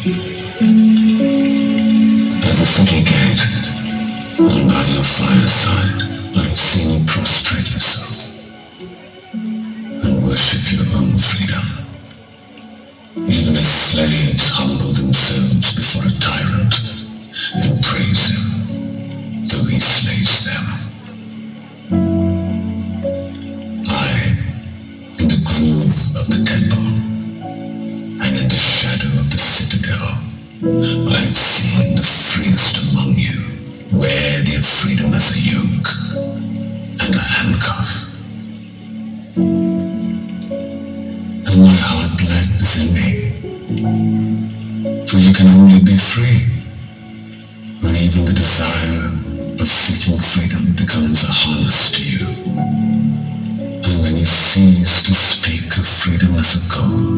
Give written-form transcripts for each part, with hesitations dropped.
At the city gate, and by your fireside, I've seen you prostrate yourself and worship your own freedom. Even as slaves humble themselves before a tyrant and praise him, though he slays them. I, in the groove of the temple, and in the shadow of the citadel, I've seen the freest among you wear their freedom as a yoke and a handcuff. And my heart gladdens in me, for you can only be free when even the desire of seeking freedom becomes a harness to you, and when you cease to speak of freedom as a goal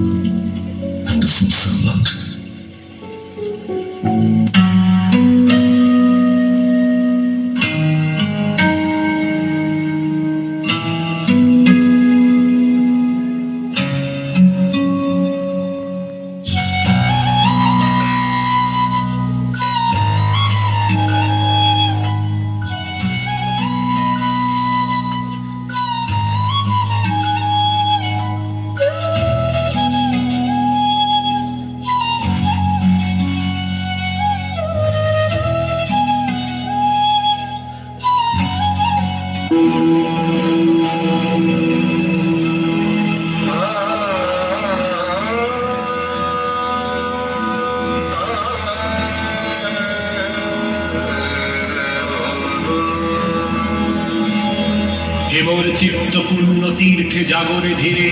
and a fulfillment. হেমর চিত্ত পূর্ণ তীর্থে জাগরে ধীরে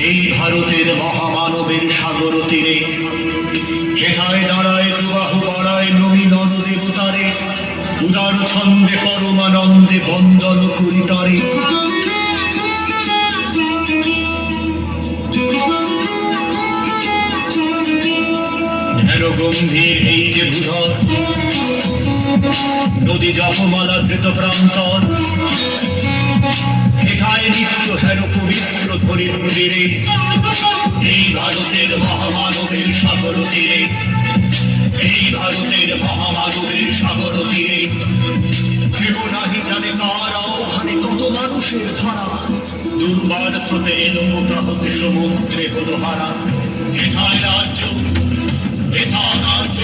এই ভারতের মহামানবের সাগর তীরে হেথায় দাঁড়ায় দুবাহু বাড়ায় নবী নর দেবতারে উদার ছন্দে পরমানন্দে বন্দন করি তারে। ধ্যান গম্ভীর এই যে ভূধর নদী জপমালা ধৃত প্রান্তর হেথায় নিত্য হের পবিত্র ধরিত্রীরে এই ভারতের মহামানবের সাগর তীরে এই ভারতের মহামানবের সাগর তীরে কেউ নাহি জানে কার আহ্বানে কত মানুষের ধারা দুর্বার স্রোতে এলো কোথা হতে সমুদ্রে হলো হারা। হেথায় রাজ্য হেথায় রাজ্য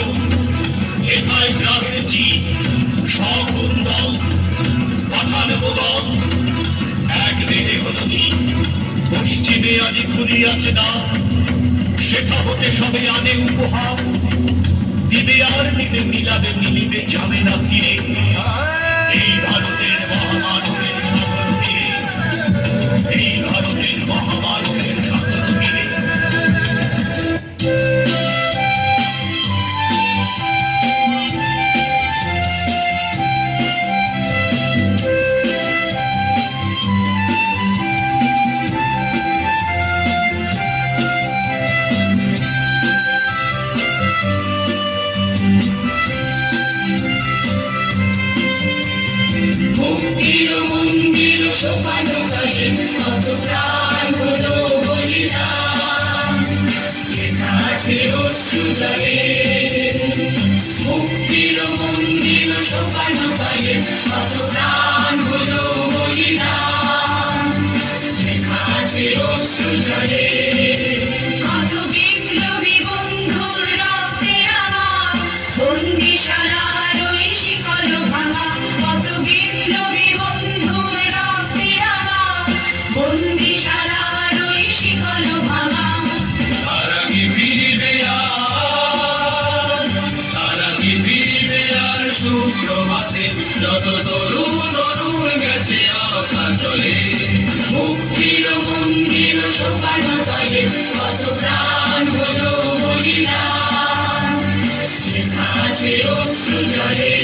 হেথায় গ্রামের জীব সকুন্দল পাঠান বদল এক দেহে হলো নীল পশ্চিমে আজি খুলিয়াছে না শেখা হতে সবে আনে উপহার দিবে আর নিবে মিলাবে মিলিবে যাবে না ফিরে এই ভারতের মহামানবের সাগর তীরে এই ভারতের মহামানবের সাগর তীরে। মন্দির সোপানো গায়ে কত প্রাণ হলো বলিদান আছে অশ্রু জলে মুক্তির মন্দির সোপানো গায়ে কত প্রাণ হলো বলিদান আছে অশ্রু জলে কত বিপ্লবী বন্ধুর রক্তে আমার বন্দিশালার ওই শিকল ভাঙা কত বিপ্লবী বন্ধুর রক্তে আমার বন্দিশালার ওই শিকল ভাঙা। তারা কি ফিরবে আর সুপ্রভাতে যত তরুণ অরুণ গেছে আশা চলে মুক্তির মন্দির সোপানো গায়ে কত প্রাণ হলো বলিদান লেখা আছে অশ্রু জলে।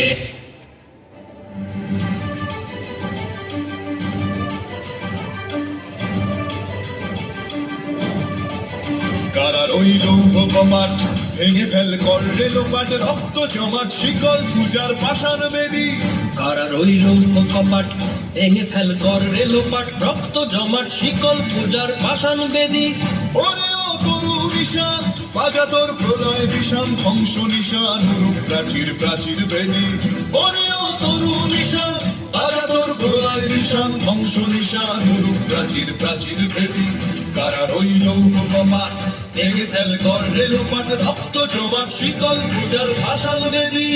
কারার ওই লৌহ কপাট ভেঙে ফেল কর রেলোপাট রক্ত জমাট শিকল পূজার পাষাণ বেদী কারার ওই লৌহ কপাট ভেঙে ফেল কর রেলোপাট রক্ত জমাট শিকল পূজার পাষাণ বেদী ওরে ও তরুণী নিশান বাজা তোর প্রলয় বিষান ধ্বংস নিশান হুরু প্রাচীর প্রাচীর বেদি বনেও তরু নিশান বাজা তোর প্রলয় নিশান ধ্বংস নিশান হুরু প্রাচীর প্রাচীর বেদি কারা রইল কপাট ভেঙে ফেল কর রেলোপাট রক্ত জমাট শিকল পূজার ভাষান বেদি